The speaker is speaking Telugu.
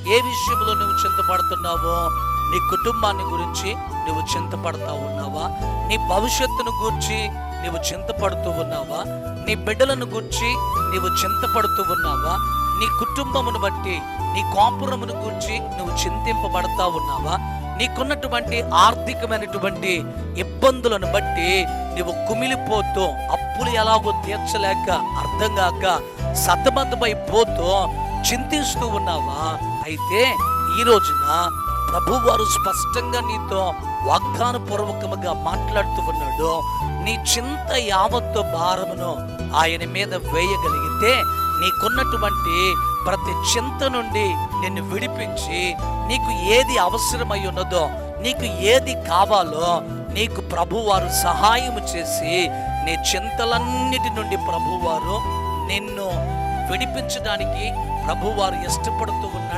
ఏ విషయంలో నువ్వు చింతపడుతున్నావో? నీ కుటుంబాన్ని గురించి నువ్వు చింతపడతా ఉన్నావా? నీ భవిష్యత్తును గురించి నీవు చింతపడుతూ ఉన్నావా? నీ బిడ్డలను గురించి నీవు చింతపడుతూ ఉన్నావా? నీ కుటుంబమును బట్టి, నీ కాపురమును గురించి నువ్వు చింతింపబడతా ఉన్నావా? నీకున్నటువంటి ఆర్థికమైనటువంటి ఇబ్బందులను బట్టి నువ్వు కుమిలిపోతూ, అప్పులు ఎలాగో తీర్చలేక అర్థం కాక సతమతమైపోతూ చింతిస్తూ ఉన్నావా? అయితే ఈ రోజున ప్రభువారు స్పష్టంగా నీతో వాగ్దానపూర్వకముగా మాట్లాడుతూ ఉన్నాడు. నీ చింత యావత్తు భారమును ఆయన మీద వేయగలిగితే నీకున్నటువంటి ప్రతి చింత నుండి నిన్ను విడిపించి, నీకు ఏది అవసరమై ఉన్నదో, నీకు ఏది కావాలో నీకు ప్రభువారు సహాయం చేసి, నీ చింతలన్నిటి నుండి ప్రభువారు నిన్ను విడిపించడానికి ప్రభువారు ఇష్టపడుతూ ఉన్నాడు.